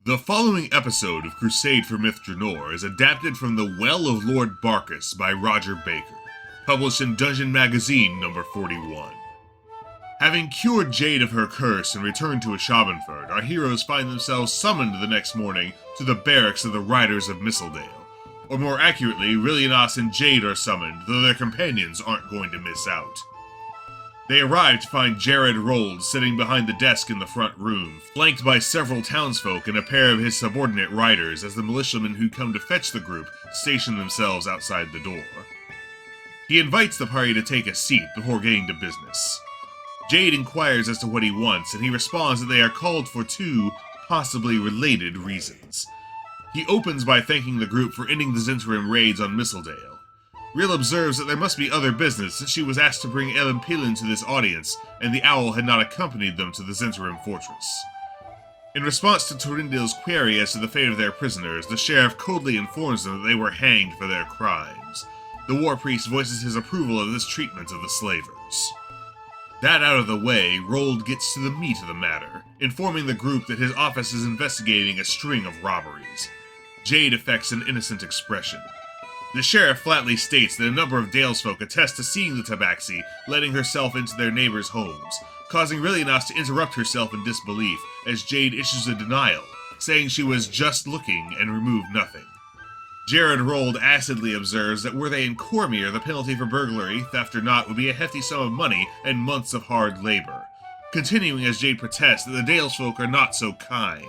The following episode of Crusade for Myth Drannor is adapted from the Well of Lord Barcus by Roger Baker, published in Dungeon Magazine number 41. Having cured Jade of her curse and returned to Ashabenford, our heroes find themselves summoned the next morning to the barracks of the Riders of Misseldale. Or more accurately, Rilyanasse and Jade are summoned, though their companions aren't going to miss out. They arrive to find Jared Rold sitting behind the desk in the front room, flanked by several townsfolk and a pair of his subordinate riders as the militiamen who'd come to fetch the group station themselves outside the door. He invites the party to take a seat before getting to business. Jade inquires as to what he wants, and he responds that they are called for two, possibly related reasons. He opens by thanking the group for ending the Zhentarim raids on Misseldale. Ril observes that there must be other business since she was asked to bring elven Paladin to this audience, and the owl had not accompanied them to the Zhentarim fortress. In response to Túrendil's query as to the fate of their prisoners, the sheriff coldly informs them that they were hanged for their crimes. The warpriest voices his approval of this treatment of the slavers. That out of the way, Rold gets to the meat of the matter, informing the group that his office is investigating a string of robberies. Jade affects an innocent expression. The sheriff flatly states that a number of dalesfolk attest to seeing the tabaxi letting herself into their neighbors' homes, causing Rilyanasse to interrupt herself in disbelief as Jade issues a denial, saying she was just looking and removed nothing. Jared Rold acidly observes that were they in Cormier, the penalty for burglary, theft or not, would be a hefty sum of money and months of hard labor, continuing as Jade protests that the dalesfolk are not so kind.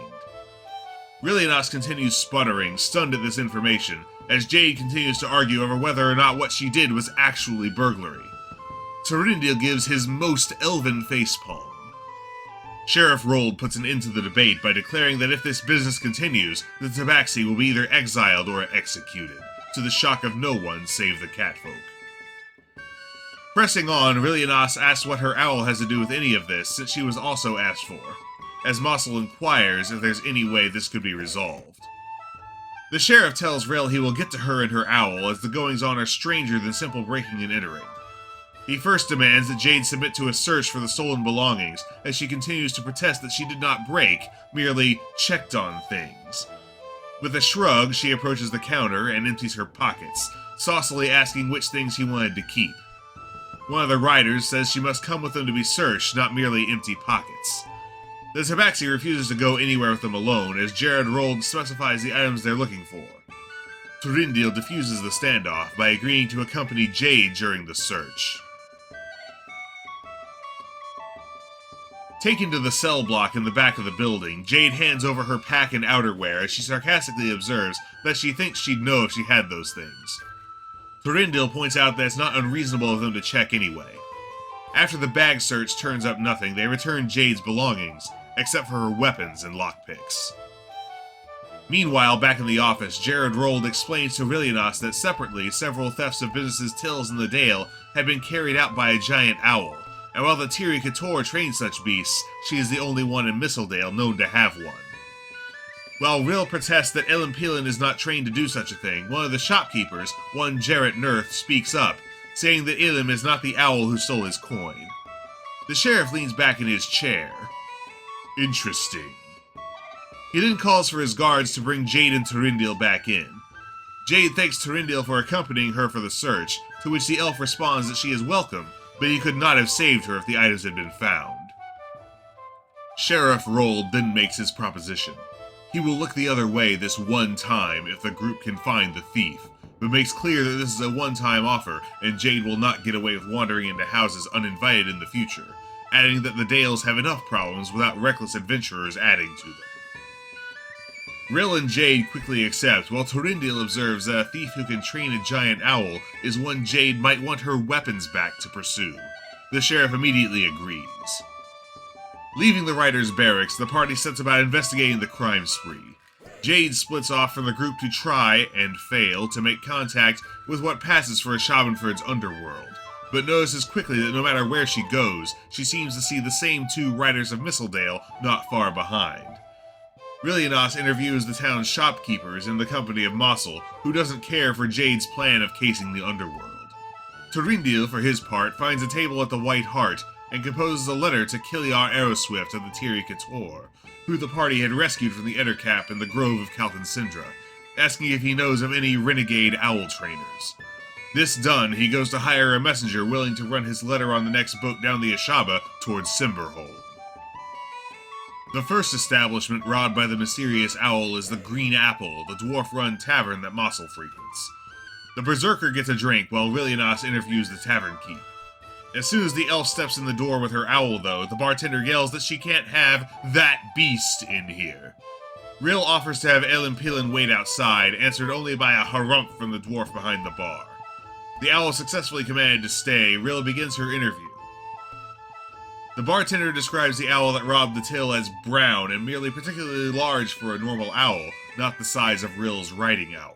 Rilyanasse continues sputtering, stunned at this information, as Jade continues to argue over whether or not what she did was actually burglary. Túrendil gives his most elven facepalm. Sheriff Rold puts an end to the debate by declaring that if this business continues, the tabaxi will be either exiled or executed, to the shock of no one save the catfolk. Pressing on, Rilyanasse asks what her owl has to do with any of this, since she was also asked for, as Massul inquires if there's any way this could be resolved. The sheriff tells Ril he will get to her and her owl, as the goings-on are stranger than simple breaking and entering. He first demands that Jade submit to a search for the stolen belongings, as she continues to protest that she did not break, merely checked on things. With a shrug, she approaches the counter and empties her pockets, saucily asking which things he wanted to keep. One of the riders says she must come with them to be searched, not merely empty pockets. The tabaxi refuses to go anywhere with them alone, as Jared Rold specifies the items they're looking for. Túrendil diffuses the standoff by agreeing to accompany Jade during the search. Taken to the cell block in the back of the building, Jade hands over her pack and outerwear as she sarcastically observes that she thinks she'd know if she had those things. Túrendil points out that it's not unreasonable of them to check anyway. After the bag search turns up nothing, they return Jade's belongings, except for her weapons and lockpicks. Meanwhile, back in the office, Jared Rold explains to Rilyanasse that separately, several thefts of businesses' tills in the Dale had been carried out by a giant owl, and while the Tiri Couture trained such beasts, she is the only one in Misseldale known to have one. While Ril protests that elven Paladin is not trained to do such a thing, one of the shopkeepers, one Jarrett Nurth, speaks up, saying that Ilum is not the owl who stole his coin. The sheriff leans back in his chair. Interesting. He then calls for his guards to bring Jade and Túrendil back in. Jade thanks Túrendil for accompanying her for the search, to which the elf responds that she is welcome, but he could not have saved her if the items had been found. Sheriff Rold then makes his proposition. He will look the other way this one time if the group can find the thief, but makes clear that this is a one-time offer, and Jade will not get away with wandering into houses uninvited in the future, adding that the Dales have enough problems without reckless adventurers adding to them. Ril and Jade quickly accept, while Túrendil observes that a thief who can train a giant owl is one Jade might want her weapons back to pursue. The sheriff immediately agrees. Leaving the riders' barracks, the party sets about investigating the crime spree. Jade splits off from the group to try, and fail, to make contact with what passes for Ashabenford's underworld, but notices quickly that no matter where she goes, she seems to see the same two riders of Misseldale not far behind. Rilyanasse interviews the town's shopkeepers in the company of Massul, who doesn't care for Jade's plan of casing the underworld. Túrendil, for his part, finds a table at the White Hart, and composes a letter to Kiliar Arrowswift of the Túrendil, who the party had rescued from the Ettercap in the Grove of Calcansindra, asking if he knows of any renegade owl trainers. This done, he goes to hire a messenger willing to run his letter on the next boat down the Ashaba towards Simberhold. The first establishment robbed by the mysterious owl is the Green Apple, the dwarf-run tavern that Massul frequents. The berserker gets a drink while Rilyanasse interviews the tavern keep. As soon as the elf steps in the door with her owl, though, the bartender yells that she can't have that beast in here. Ril offers to have Elven wait outside, answered only by a harumph from the dwarf behind the bar. The owl successfully commanded to stay. Ril begins her interview. The bartender describes the owl that robbed the till as brown and merely particularly large for a normal owl, not the size of Ril's riding owl.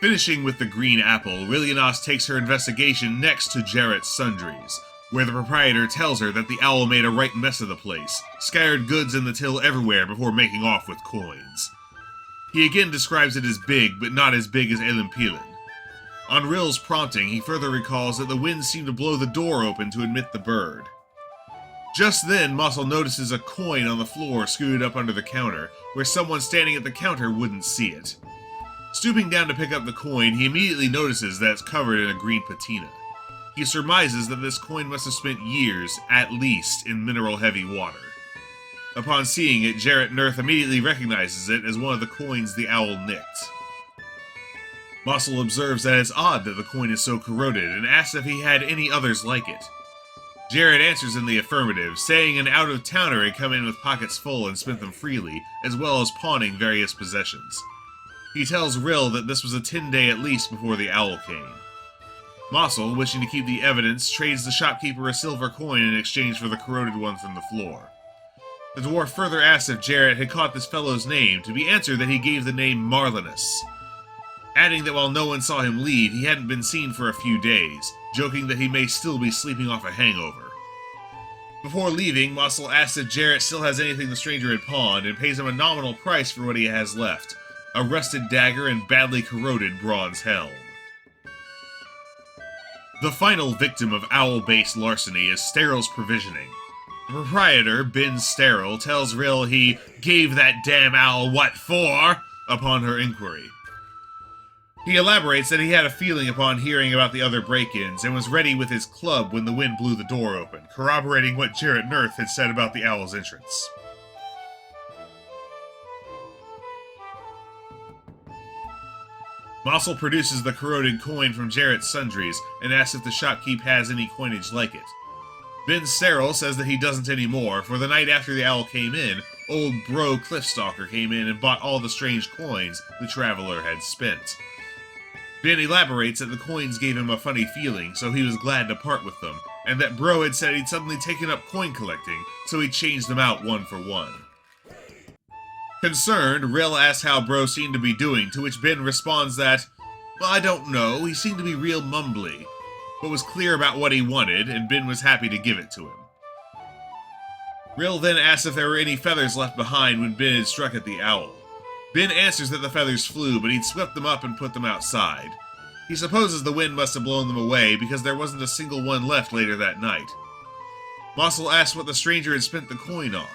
Finishing with the Green Apple, Rilyanasse takes her investigation next to Jarrett's Sundries, where the proprietor tells her that the owl made a right mess of the place, scattered goods in the till everywhere before making off with coins. He again describes it as big, but not as big as Elven. On Ril's prompting, he further recalls that the wind seemed to blow the door open to admit the bird. Just then, Massul notices a coin on the floor scooted up under the counter, where someone standing at the counter wouldn't see it. Stooping down to pick up the coin, he immediately notices that it's covered in a green patina. He surmises that this coin must have spent years, at least, in mineral-heavy water. Upon seeing it, Jarrett Nurth immediately recognizes it as one of the coins the owl nicked. Massul observes that it's odd that the coin is so corroded, and asks if he had any others like it. Jarrett answers in the affirmative, saying an out-of-towner had come in with pockets full and spent them freely, as well as pawning various possessions. He tells Ril that this was a 10-day at least before the owl came. Massul, wishing to keep the evidence, trades the shopkeeper a silver coin in exchange for the corroded one from the floor. The dwarf further asks if Jarrett had caught this fellow's name, to be answered that he gave the name Marlinus, adding that while no one saw him leave, he hadn't been seen for a few days, joking that he may still be sleeping off a hangover. Before leaving, Massul asks if Jarrett still has anything the stranger had pawned, and pays him a nominal price for what he has left, a rusted dagger and badly corroded bronze helm. The final victim of owl-based larceny is Steril's provisioning. The proprietor, Ben Steril, tells Ril he gave that damn owl what for, upon her inquiry. He elaborates that he had a feeling upon hearing about the other break-ins, and was ready with his club when the wind blew the door open, corroborating what Jarrett Nurth had said about the owl's entrance. Massul produces the corroded coin from Jarrett's Sundries, and asks if the shopkeep has any coinage like it. Ben Steril says that he doesn't anymore, for the night after the owl came in, old bro Cliffstalker came in and bought all the strange coins the traveler had spent. Ben elaborates that the coins gave him a funny feeling, so he was glad to part with them, and that Bro had said he'd suddenly taken up coin collecting, so he changed them out one for one. Concerned, Ril asks how Bro seemed to be doing, to which Ben responds that, well, I don't know, he seemed to be real mumbly, but was clear about what he wanted, and Ben was happy to give it to him. Ril then asks if there were any feathers left behind when Ben had struck at the owl. Ben answers that the feathers flew, but he'd swept them up and put them outside. He supposes the wind must have blown them away, because there wasn't a single one left later that night. Massul asks what the stranger had spent the coin on.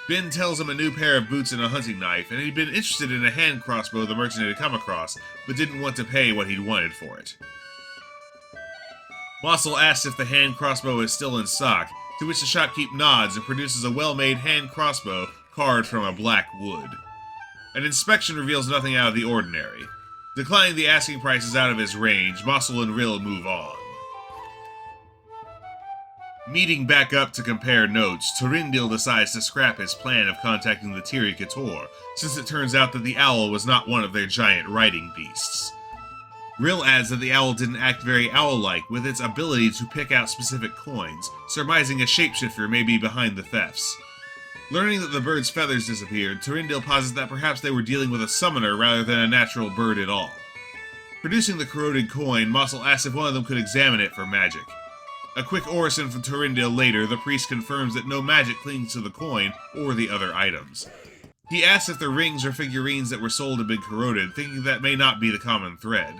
Ben tells him a new pair of boots and a hunting knife, and he'd been interested in a hand crossbow the merchant had come across, but didn't want to pay what he'd wanted for it. Massul asks if the hand crossbow is still in stock, to which the shopkeep nods and produces a well-made hand crossbow carved from a black wood. An inspection reveals nothing out of the ordinary. Declining the asking prices out of his range, Massul and Ril move on. Meeting back up to compare notes, Túrendil decides to scrap his plan of contacting the Túrendil, since it turns out that the owl was not one of their giant riding beasts. Ril adds that the owl didn't act very owl-like with its ability to pick out specific coins, surmising a shapeshifter may be behind the thefts. Learning that the bird's feathers disappeared, Túrendil posits that perhaps they were dealing with a summoner rather than a natural bird at all. Producing the corroded coin, Massul asks if one of them could examine it for magic. A quick orison from Túrendil later, the priest confirms that no magic clings to the coin or the other items. He asks if the rings or figurines that were sold had been corroded, thinking that may not be the common thread.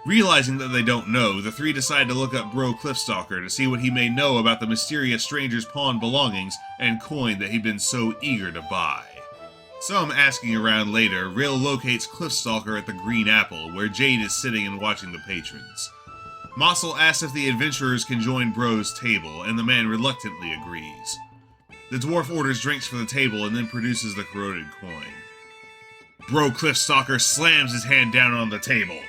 Realizing that they don't know, the three decide to look up Bro Cliffstalker to see what he may know about the mysterious stranger's pawned belongings and coin that he'd been so eager to buy. Some asking around later, Rill locates Cliffstalker at the Green Apple, where Jade is sitting and watching the patrons. Massul asks if the adventurers can join Bro's table, and the man reluctantly agrees. The dwarf orders drinks for the table and then produces the corroded coin. Bro Cliffstalker slams his hand down on the table,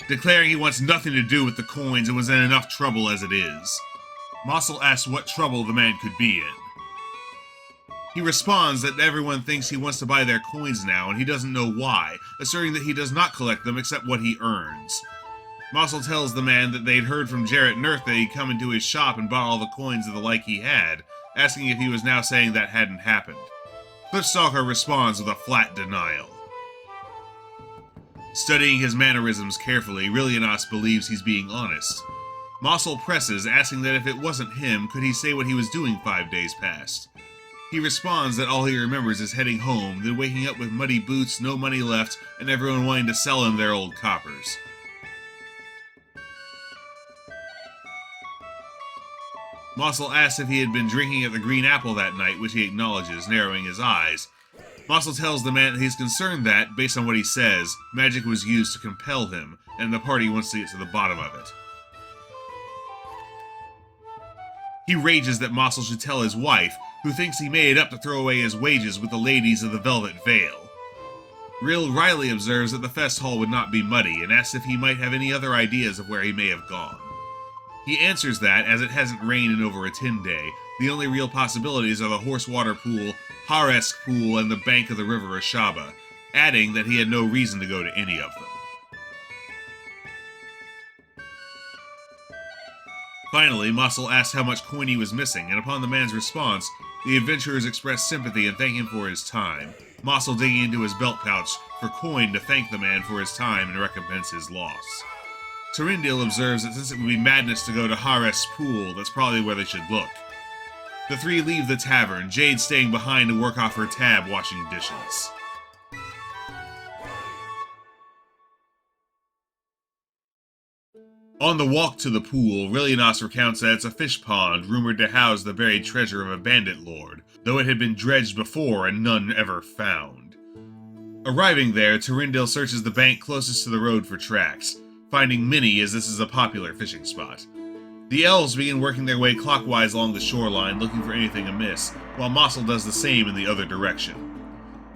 declaring he wants nothing to do with the coins and was in enough trouble as it is. Massul asks what trouble the man could be in. He responds that everyone thinks he wants to buy their coins now and he doesn't know why, asserting that he does not collect them except what he earns. Massul tells the man that they'd heard from Jarrett Nurth that he'd come into his shop and bought all the coins of the like he had, asking if he was now saying that hadn't happened. Cliffstalker responds with a flat denial. Studying his mannerisms carefully, Rilyanasse believes he's being honest. Massul presses, asking that if it wasn't him, could he say what he was doing 5 days past. He responds that all he remembers is heading home, then waking up with muddy boots, no money left, and everyone wanting to sell him their old coppers. Massul asks if he had been drinking at the Green Apple that night, which he acknowledges, narrowing his eyes. Massul tells the man that he's concerned that, based on what he says, magic was used to compel him, and the party wants to get to the bottom of it. He rages that Massul should tell his wife, who thinks he made it up to throw away his wages with the ladies of the Velvet Veil. Rill wryly observes that the fest hall would not be muddy, and asks if he might have any other ideas of where he may have gone. He answers that, as it hasn't rained in over a 10-day, the only real possibilities are the Horsewater Pool, Haresk Pool, and the bank of the river Ashaba, adding that he had no reason to go to any of them. Finally, Massul asks how much coin he was missing, and upon the man's response, the adventurers express sympathy and thank him for his time, Massul digging into his belt pouch for coin to thank the man for his time and recompense his loss. Túrendil observes that since it would be madness to go to Haresk's pool, that's probably where they should look. The three leave the tavern, Jade staying behind to work off her tab washing dishes. On the walk to the pool, Rilyanasse recounts that it's a fish pond rumored to house the buried treasure of a bandit lord, though it had been dredged before and none ever found. Arriving there, Túrendil searches the bank closest to the road for tracks, finding many as this is a popular fishing spot. The elves begin working their way clockwise along the shoreline looking for anything amiss, while Massul does the same in the other direction.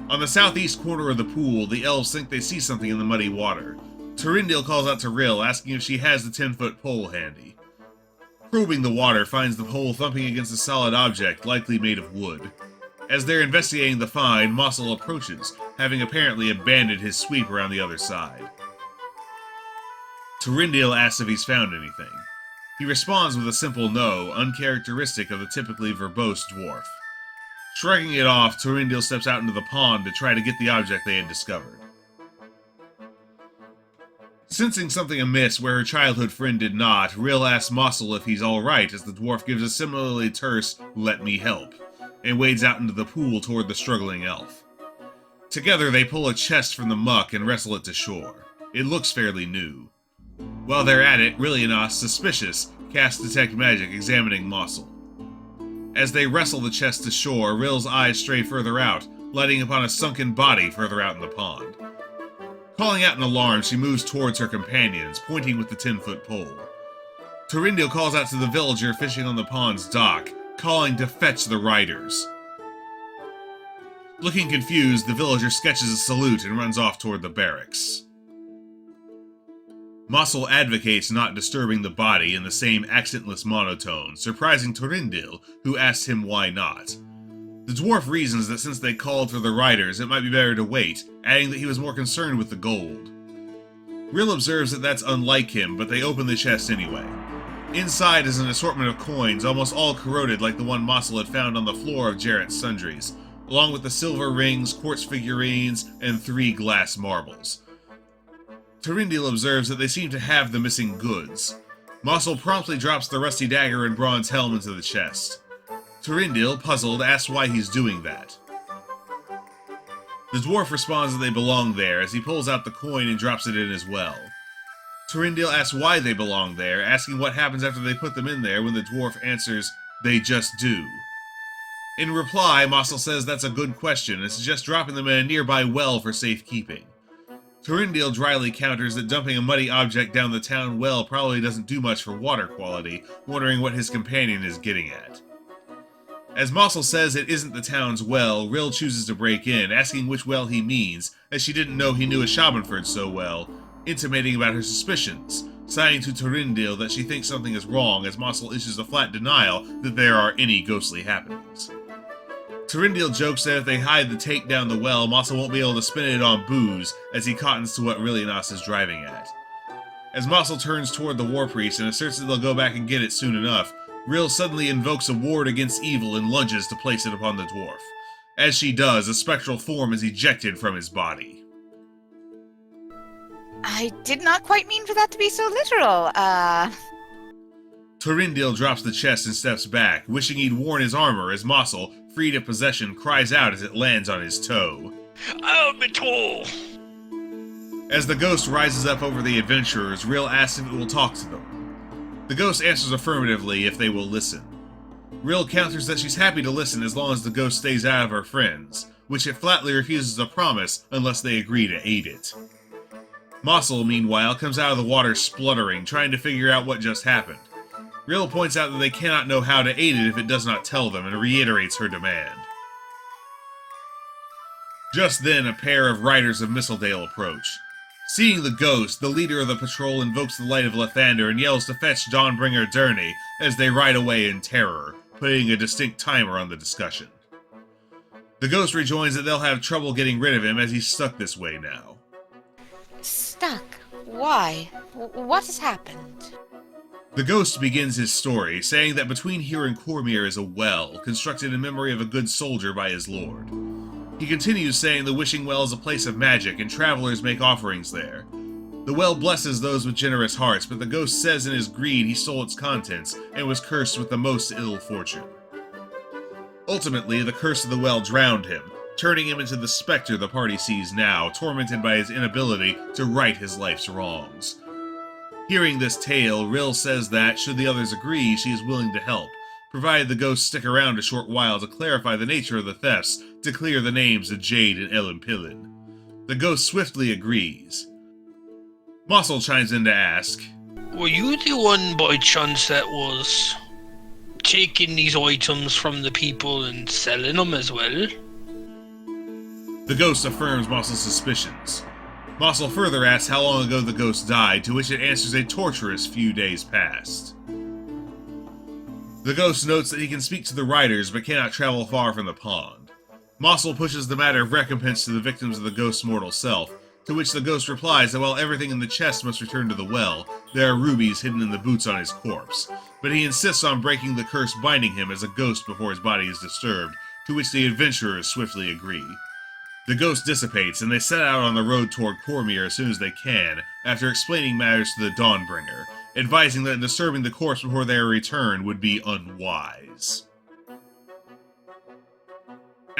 On the southeast corner of the pool, the elves think they see something in the muddy water. Túrendil calls out to Rill, asking if she has the 10-foot pole handy. Probing the water finds the pole thumping against a solid object, likely made of wood. As they're investigating the find, Massul approaches, having apparently abandoned his sweep around the other side. Túrendil asks if he's found anything. He responds with a simple no, uncharacteristic of the typically verbose dwarf. Shrugging it off, Túrendil steps out into the pond to try to get the object they had discovered. Sensing something amiss where her childhood friend did not, Rill asks Massul if he's alright as the dwarf gives a similarly terse, "let me help," and wades out into the pool toward the struggling elf. Together they pull a chest from the muck and wrestle it to shore. It looks fairly new. While they're at it, Rilyanasse, suspicious, casts Detect Magic, examining Massul. As they wrestle the chest to shore, Rill's eyes stray further out, lighting upon a sunken body further out in the pond. Calling out in alarm, she moves towards her companions, pointing with the 10-foot pole. Túrendil calls out to the villager fishing on the pond's dock, calling to fetch the riders. Looking confused, the villager sketches a salute and runs off toward the barracks. Massul advocates not disturbing the body in the same accentless monotone, surprising Túrendil, who asks him why not. The dwarf reasons that since they called for the riders, it might be better to wait, adding that he was more concerned with the gold. Rill observes that that's unlike him, but they open the chest anyway. Inside is an assortment of coins, almost all corroded like the one Massul had found on the floor of Jarrett's sundries, along with the silver rings, quartz figurines, and 3 glass marbles. Túrendil observes that they seem to have the missing goods. Massul promptly drops the rusty dagger and bronze helm into the chest. Túrendil, puzzled, asks why he's doing that. The dwarf responds that they belong there, as he pulls out the coin and drops it in as well. Túrendil asks why they belong there, asking what happens after they put them in there when the dwarf answers, "They just do." In reply, Massul says that's a good question and suggests dropping them in a nearby well for safekeeping. Túrendil dryly counters that dumping a muddy object down the town well probably doesn't do much for water quality, wondering what his companion is getting at. As Massul says it isn't the town's well, Rill chooses to break in, asking which well he means, as she didn't know he knew Ashabenford so well, intimating about her suspicions, signing to Túrendil that she thinks something is wrong as Massul issues a flat denial that there are any ghostly happenings. Túrendil jokes that if they hide the take down the well, Massul won't be able to spend it on booze, as he cottons to what Rilyanasse is driving at. As Massul turns toward the warpriest and asserts that they'll go back and get it soon enough, Rill suddenly invokes a ward against evil and lunges to place it upon the dwarf. As she does, a spectral form is ejected from his body. I did not quite mean for that to be so literal, Túrendil drops the chest and steps back, wishing he'd worn his armor as Massul, freed of possession, cries out as it lands on his toe. "Oh, my toe!" As the ghost rises up over the adventurers, Rill asks if it will talk to them. The ghost answers affirmatively if they will listen. Rill counters that she's happy to listen as long as the ghost stays out of her friends, which it flatly refuses to promise unless they agree to aid it. Massul, meanwhile, comes out of the water spluttering, trying to figure out what just happened. Rill points out that they cannot know how to aid it if it does not tell them, and reiterates her demand. Just then, a pair of riders of Misseldale approach. Seeing the ghost, the leader of the patrol invokes the light of Lathander and yells to fetch Dawnbringer Durney as they ride away in terror, putting a distinct timer on the discussion. The ghost rejoins that they'll have trouble getting rid of him as he's stuck this way now. Stuck? Why? What has happened? The ghost begins his story, saying that between here and Cormyr is a well, constructed in memory of a good soldier by his lord. He continues saying the Wishing Well is a place of magic and travelers make offerings there. The well blesses those with generous hearts, but the ghost says in his greed he stole its contents and was cursed with the most ill fortune. Ultimately, the curse of the well drowned him, turning him into the specter the party sees now, tormented by his inability to right his life's wrongs. Hearing this tale, Rill says that, should the others agree, she is willing to help, provided the ghosts stick around a short while to clarify the nature of the thefts, to clear the names of Jade and Elimpilin. The ghost swiftly agrees. Massul chimes in to ask, "Were you the one by chance that was taking these items from the people and selling them as well?" The ghost affirms Massul's suspicions. Massul further asks how long ago the ghost died, to which it answers a torturous few days past. The ghost notes that he can speak to the riders, but cannot travel far from the pond. Massul pushes the matter of recompense to the victims of the ghost's mortal self, to which the ghost replies that while everything in the chest must return to the well, there are rubies hidden in the boots on his corpse, but he insists on breaking the curse binding him as a ghost before his body is disturbed, to which the adventurers swiftly agree. The ghost dissipates, and they set out on the road toward Cormyr as soon as they can, after explaining matters to the Dawnbringer, advising that disturbing the corpse before their return would be unwise.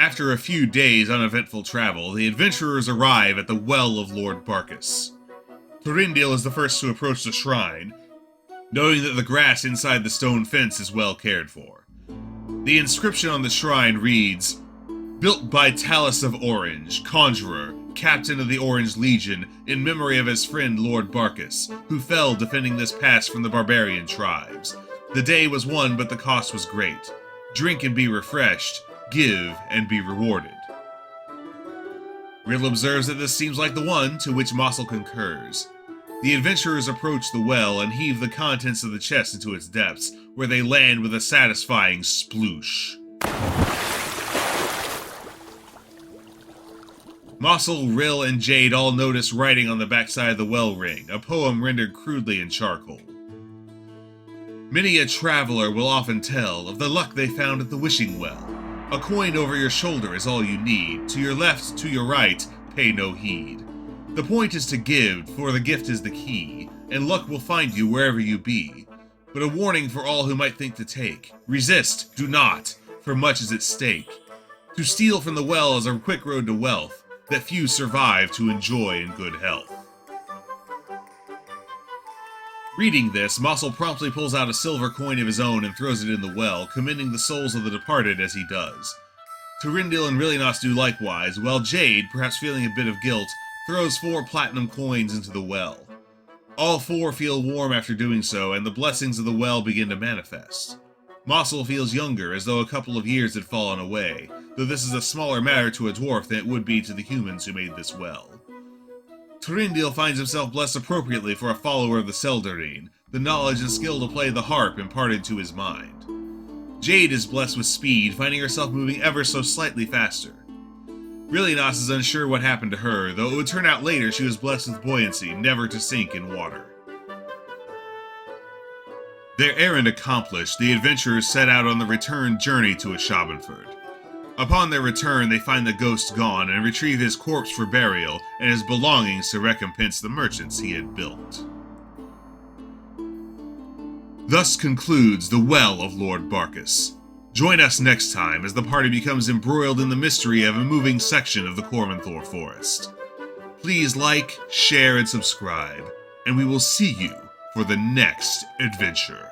After a few days' uneventful travel, the adventurers arrive at the Well of Lord Barcus. Túrendil is the first to approach the shrine, noting that the grass inside the stone fence is well cared for. The inscription on the shrine reads, "Built by Talus of Orange, Conjurer, Captain of the Orange Legion, in memory of his friend Lord Barcus, who fell defending this pass from the barbarian tribes. The day was won, but the cost was great. Drink and be refreshed, give and be rewarded." Rill observes that this seems like the one, to which Massul concurs. The adventurers approach the well and heave the contents of the chest into its depths, where they land with a satisfying sploosh. Massul, Rill, and Jade all notice writing on the backside of the well ring, a poem rendered crudely in charcoal. Many a traveler will often tell of the luck they found at the Wishing Well. A coin over your shoulder is all you need. To your left, to your right, pay no heed. The point is to give, for the gift is the key, and luck will find you wherever you be. But a warning for all who might think to take. Resist, do not, for much is at stake. To steal from the well is a quick road to wealth, that few survive to enjoy in good health. Reading this, Massul promptly pulls out a silver coin of his own and throws it in the well, commending the souls of the departed as he does. Túrendil and Rilyanasse do likewise, while Jade, perhaps feeling a bit of guilt, throws 4 platinum coins into the well. All 4 feel warm after doing so, and the blessings of the well begin to manifest. Massul feels younger, as though a couple of years had fallen away, though this is a smaller matter to a dwarf than it would be to the humans who made this well. Túrendil finds himself blessed appropriately for a follower of the Seldarine, the knowledge and skill to play the harp imparted to his mind. Jade is blessed with speed, finding herself moving ever so slightly faster. Rilyanasse is unsure what happened to her, though it would turn out later she was blessed with buoyancy, never to sink in water. Their errand accomplished, the adventurers set out on the return journey to Ashabenford. Upon their return, they find the ghost gone and retrieve his corpse for burial and his belongings to recompense the merchants he had built. Thus concludes the Well of Lord Barcus. Join us next time as the party becomes embroiled in the mystery of a moving section of the Cormanthor Forest. Please like, share, and subscribe, and we will see you for the next adventure.